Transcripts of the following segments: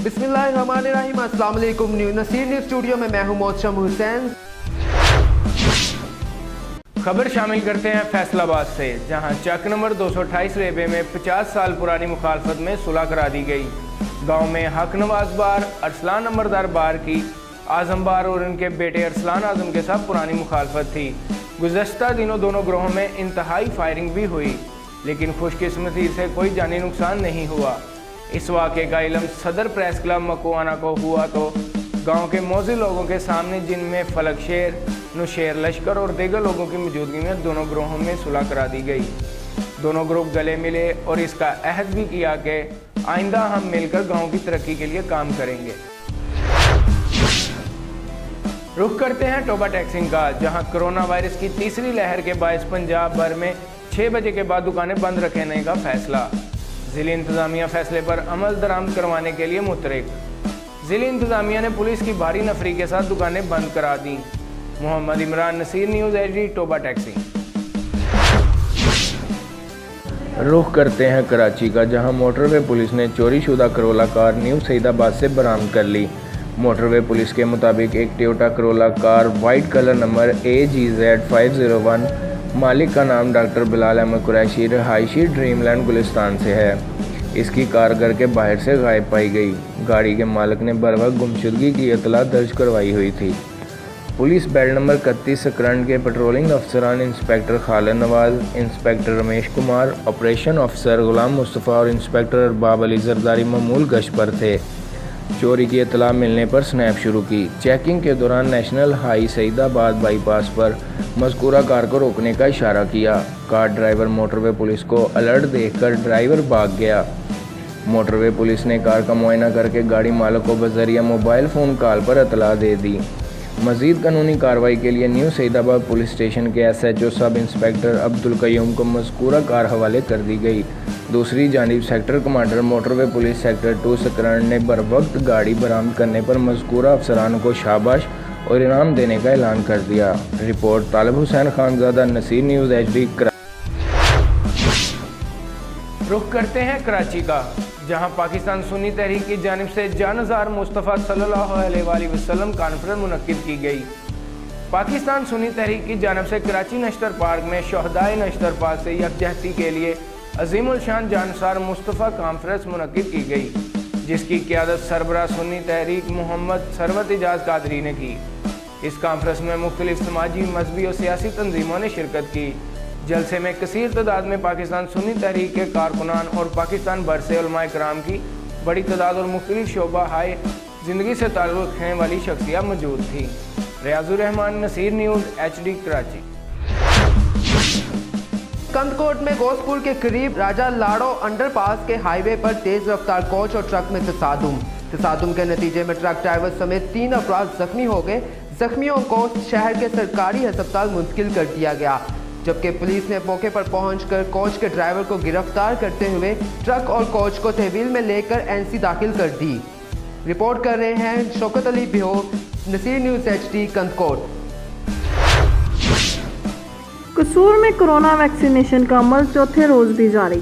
बिस्मिल्लाहिर्रहमानिर्रहीम। अस्सलाम वालेकुम। नसीर न्यूज़ स्टूडियो में मैं हूं मोहतशम हुसैन। खबर शामिल करते हैं फैसलाबाद से, जहां चक नंबर 228 रेबे में 50 साल पुरानी मुखालफत में सुलह करा दी गई। गांव में हक नवाज बार, अरसलान नंबरदार बार की आजम बार और उनके बेटे अरसलान आजम के साथ पुरानी मुखालफत थी। गुज़श्ता दिनों दोनों ग्रोहों में इंतहाई फायरिंग भी हुई, लेकिन खुशकिस्मती से कोई जानी नुकसान नहीं हुआ। इस वाक़े का इल्म सदर प्रेस क्लब मकुआना को हुआ तो गांव के मौजूद लोगों के सामने, जिनमें फलक शेर, नुशेर लश्कर और दीगर लोगों की मौजूदगी में दोनों ग्रोहों में सुलह करा दी गई। दोनों ग्रुप गले मिले और इसका अहद भी किया कि आइंदा हम मिलकर गांव की तरक्की के लिए काम करेंगे। रुख करते हैं टोबा टैक्सिंग का, जहां कोरोना वायरस की तीसरी लहर के बायस पंजाब भर में 6 बजे के बाद दुकानें बंद रखने का फैसला। ज़िली इंतज़ामिया फैसले पर अमल दरामद करवाने के लिए मुतरक। ज़िली इंतज़ामिया ने पुलिस की भारी नफरी के साथ दुकानें बंद करा दी। मोहम्मद इमरान, नसीर न्यूज़ HD, टोबा टैक्सी। रुख करते हैं कराची का, जहां मोटरवे पुलिस ने चोरी शुदा करोला कार न्यू सईदाबाद से बरामद कर ली। मोटरवे पुलिस के मुताबिक एक Toyota Corolla car white colour number AGZ 501, मालिक का नाम डॉक्टर बिलाल अहमद कुरैशी, रहायशी ड्रीमलैंड गुलिस्तान से है। इसकी कार घर के बाहर से गायब पाई गई। गाड़ी के मालिक ने बरवक्त गुमशुदगी की इतला दर्ज करवाई हुई थी। पुलिस बेल्ट नंबर 31 सकरंड के पेट्रोलिंग अफसरान inspector Khalid Nawaz, inspector Ramesh Kumar, operation अफसर गुलाम मुस्तफ़ा और इंस्पेक्टर अरबाब अली जरदारी मामूल गश्त पर थे। चोरी की इतला मिलने पर स्नैप शुरू की। चेकिंग के दौरान नेशनल हाई सईदाबाद बाईपास पर मज़कूरा कार को रोकने का इशारा किया। कार ड्राइवर मोटरवे पुलिस को अलर्ट देखकर ड्राइवर भाग गया। मोटरवे पुलिस ने कार का मुआयना करके गाड़ी मालिक को बज़रिया मोबाइल फ़ोन कॉल पर इतला दे दी। मज़ीद कानूनी कार्रवाई के लिए न्यू सईदाबाद पुलिस स्टेशन के SHO sub inspector Abdul Qayyum को मज़कूरा कार हवाले कर दी गई। दूसरी जानिब sector commander motorway police sector 2 Sakrand ने बरवक्त गाड़ी बरामद करने पर मज़कूरा अफसरान को शाबाश और इनाम देने का ऐलान कर दिया। रिपोर्ट तालिब हुसैन खानज़ादा, नसीर न्यूज़ HD। रुख करते हैं कराची का, जहां पाकिस्तान सुन्नी तहरीक की जानिब से जानज़ार मुस्तफ़ा सल्लल्लाहु अलैहि वसल्लम कॉन्फ्रेंस मुनक्किद की गई। पाकिस्तान सुन्नी तहरीक की जानिब से कराची नश्तर पार्क में शहदाए नश्तर पार्क से यकजहती के लिए अजीमुल शान जानसार मुस्तफ़ा कॉन्फ्रेंस मुनक्किद की गई, जिसकी क़यादत सरबराह सुन्नी तहरीक मोहम्मद सरवत इजाज़ कादरी ने की। इस कॉन्फ्रेंस में मुख्तलिफ समाजी, मजहबी और सियासी तंजीमों ने शिरकत की। जलसे में कसीर तादाद में पाकिस्तान सुन्नी तहरीक के कारकुनान और पाकिस्तान भर से उलमाए कराम की बड़ी तादाद और मुख्तलिफ शोबा हाय ज़िंदगी से ताल्लुक़ रखने वाली शख्सियत मौजूद थी। Riazur Rehman, Naseer news HD, Karachi. कंदकोट में गोसपुर के करीब राजा लाड़ो अंडरपास के हाईवे पर तेज रफ्तार कोच और ट्रक में तसादुम के नतीजे में ट्रक ड्राइवर समेत 3 अफराद जख्मी हो गए। जख्मियों को शहर के सरकारी अस्पताल मुंतकिल कर दिया गया, जबकि पुलिस ने मौके पर पहुंचकर कोच के ड्राइवर को गिरफ्तार करते हुए ट्रक और कोच को तहवील में लेकर NC दाखिल कर दी। रिपोर्ट कर रहे हैं शौकत अली बिहो, नसीर न्यूज़ HD, कंदकोट। कसूर में कोरोना वैक्सीनेशन का अमल चौथे रोज़ भी जारी।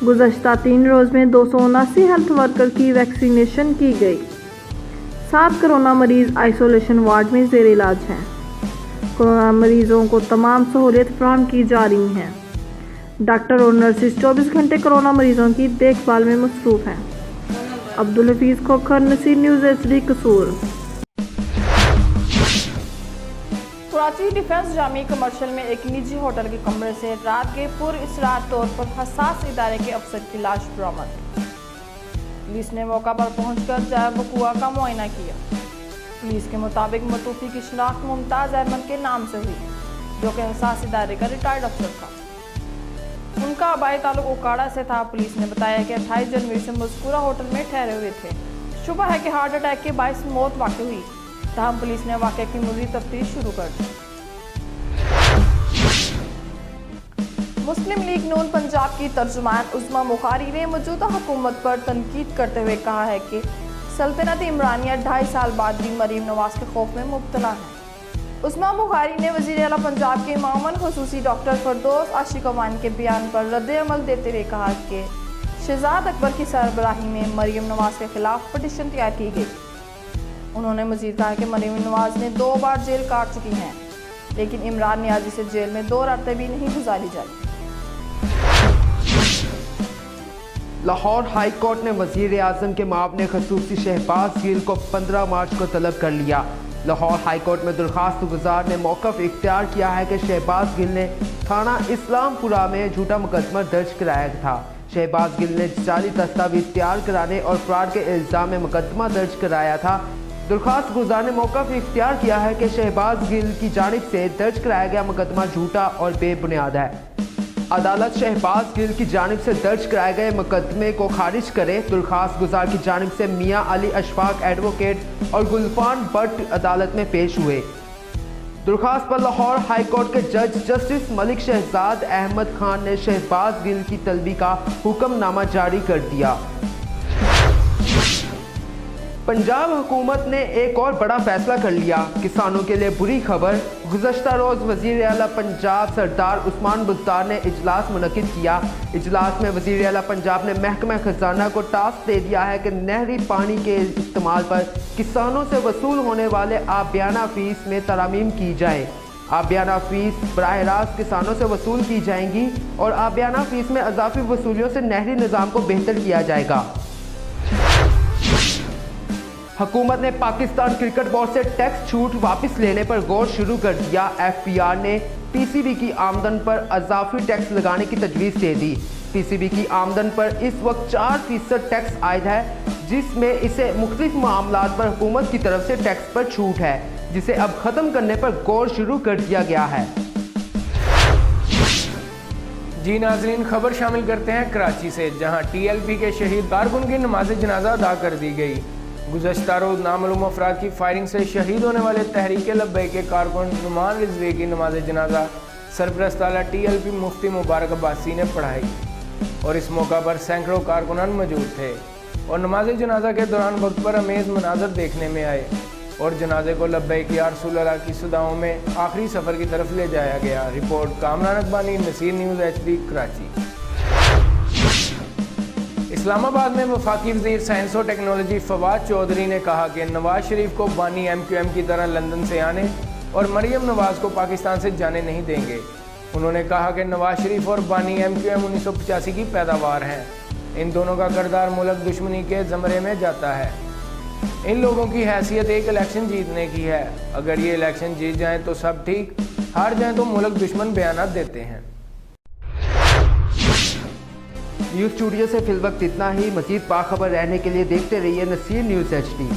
गुज़श्ता 3 रोज़ में 279 हेल्थ वर्कर की वैक्सीनेशन की गई। 7 कोरोना मरीज आइसोलेशन वार्ड में ज़ेर इलाज हैं। कोरोना मरीजों को तमाम सहूलियत फराहम की जा रही हैं। डॉक्टर और नर्सिस 24 घंटे कोरोना मरीजों की देखभाल में मसरूफ़ हैं। अब्दुल हफीज़ खोखर, नसीर न्यूज़ HD, कसूर। कराची डिफेंस जामी कमर्शियल में एक निजी होटल के कमरे से रात के पुरअसरार तौर पर हसास इदारे के अफसर की लाश बरामद। पुलिस ने मौका पर पहुंचकर जाए वक़ुआ का मुआयना किया। पुलिस के मुताबिक मतूफ़ी की शनाख्त मुमताज़ अहमद के नाम से हुई, जो कि हसास इदारे का रिटायर्ड अफसर था। उनका आबाई ताल्लुक ओकाड़ा से था। पुलिस ने बताया कि 28 जनवरी से मज़कूरा होटल में ठहरे हुए थे। शुबह है कि हार्ट अटैक के बाइस मौत वाक़ हुई, तहम पुलिस ने वाक़े की मज़ीद तफ्तीश शुरू कर दी। मुस्लिम लीग नून पंजाब की तर्जुमान उस्मा बुखारी ने मौजूदा हुकूमत पर तनकीद करते हुए कहा है कि सल्तनत इमरानिया 2.5 साल बाद भी मरीम नवाज के खौफ में मुब्तला है। उस्मा बुखारी ने वज़ीर आला पंजाब के मामून ख़ुसूसी डॉक्टर फरदौस आशिक़ अवान के बयान पर रद्द अमल देते हुए कहा कि शहजाद अकबर की सरबराही में मरीम नवाज के खिलाफ पटिशन तैयार की गई। उन्होंने मजीद कहा कि मरीम नवाज ने 2 बार जेल काट चुकी हैं, लेकिन इमरान नियाजी से जेल में 2 रातें भी नहीं गुजारी जाती। लाहौर हाई कोर्ट ने वजीर आजम के मामले खसूसी शहबाज गिल को 15 मार्च को तलब कर लिया। लाहौर हाई कोर्ट में दरख्वास्त गुजार ने मौक़िफ़ इख्तियार किया है कि शहबाज गिल ने थाना इस्लामपुरा में झूठा मुकदमा दर्ज कराया था। शहबाज गिल ने जाली दस्तावेज तैयार कराने और फ्रॉड के इल्ज़ाम में मुकदमा दर्ज कराया था। दरख्वास्त गुजार ने मौक़िफ़ इख्तियार किया है कि शहबाज गिल की जानिब से दर्ज कराया गया मुकदमा झूठा और बेबुनियाद है। अदालत शहबाज गिल की जानिब से दर्ज कराए गए मुकदमे को खारिज करे। दरख्वास्त गुजार की जानिब से मियां अली अशफाक एडवोकेट और गुलफान भट्ट अदालत में पेश हुए। दरख्वास्त पर लाहौर हाई कोर्ट के जज जस्टिस मलिक शहजाद अहमद खान ने शहबाज गिल की तलबी का हुक्मनामा जारी कर दिया। पंजाब हुकूमत ने एक और बड़ा फैसला कर लिया। किसानों के लिए बुरी खबर। गुज़श्ता रोज़ वज़ीर आला पंजाब सरदार उस्मान बुज़दार ने इजलास मुनक़िद किया। इजलास में वज़ीर आला पंजाब ने महकमा खजाना को टास्क दे दिया है कि नहरी पानी के इस्तेमाल पर किसानों से वसूल होने वाले आबियाना फ़ीस में तरमीम की जाए। आबियाना फ़ीस बराह रास्त किसानों से वसूल की जाएंगी और आबियाना फ़ीस में अज़ाफ़ी वसूलियों से नहरी निज़ाम को बेहतर किया जाएगा। हुकूमत ने पाकिस्तान क्रिकेट बोर्ड से टैक्स छूट वापस लेने पर गौर शुरू कर दिया। FPR ने PCB की आमदन पर अज़ाफ़ी टैक्स लगाने की तजवीज़ दे दी। PCB की आमदन पर इस वक्त 4% टैक्स आयद है, जिसमें इसे मुख्तलिफ मामलात पर हुकूमत की तरफ से टैक्स पर छूट है, जिसे अब ख़त्म करने पर गौर शुरू कर दिया गया है। जी नाज़रीन, खबर शामिल करते हैं कराची से, जहां TLP के शहीद कारकुन की नमाज जनाजा अदा कर दी गई। गुज़श्ता रोज़ नामालूम अफराद की फायरिंग से शहीद होने वाले तहरीक लब्बैक के कारकुन नुमान रिजवी की नमाज जनाजा सरपरस्त आला TLP मुफ्ती मुबारक अब्बासी ने पढ़ाई और इस मौका पर सैकड़ों कारकुनान मौजूद थे और नमाज जनाजा के दौरान वक्त पर अमेज़ मनाजर देखने में आए और जनाजे को लब्बैक या रसूल अल्लाह की सदाओं में आखिरी सफ़र की तरफ ले जाया गया। Report Kamran Akbani, Naseer news HD, Karachi. Islamabad में वफाकी वज़ीर साइंस और टेक्नोलॉजी फवाद चौधरी ने कहा कि नवाज शरीफ को बानी MQM की तरह लंदन से आने और मरीम नवाज को पाकिस्तान से जाने नहीं देंगे। उन्होंने कहा कि नवाज शरीफ और बानी MQM 1985 की पैदावार हैं। इन दोनों का किरदार मुल्क दुश्मनी के ज़मरे में जाता है। इन लोगों की हैसियत एक इलेक्शन जीतने की है। अगर ये इलेक्शन जीत जाएँ तो सब ठीक, हार जाएँ तो मुल्क दुश्मन बयानात देते हैं। न्यूज़ स्टूडियो से फिल वक्त इतना ही। मज़ीद बाखबर रहने के लिए देखते रहिए नसीर न्यूज़ HD।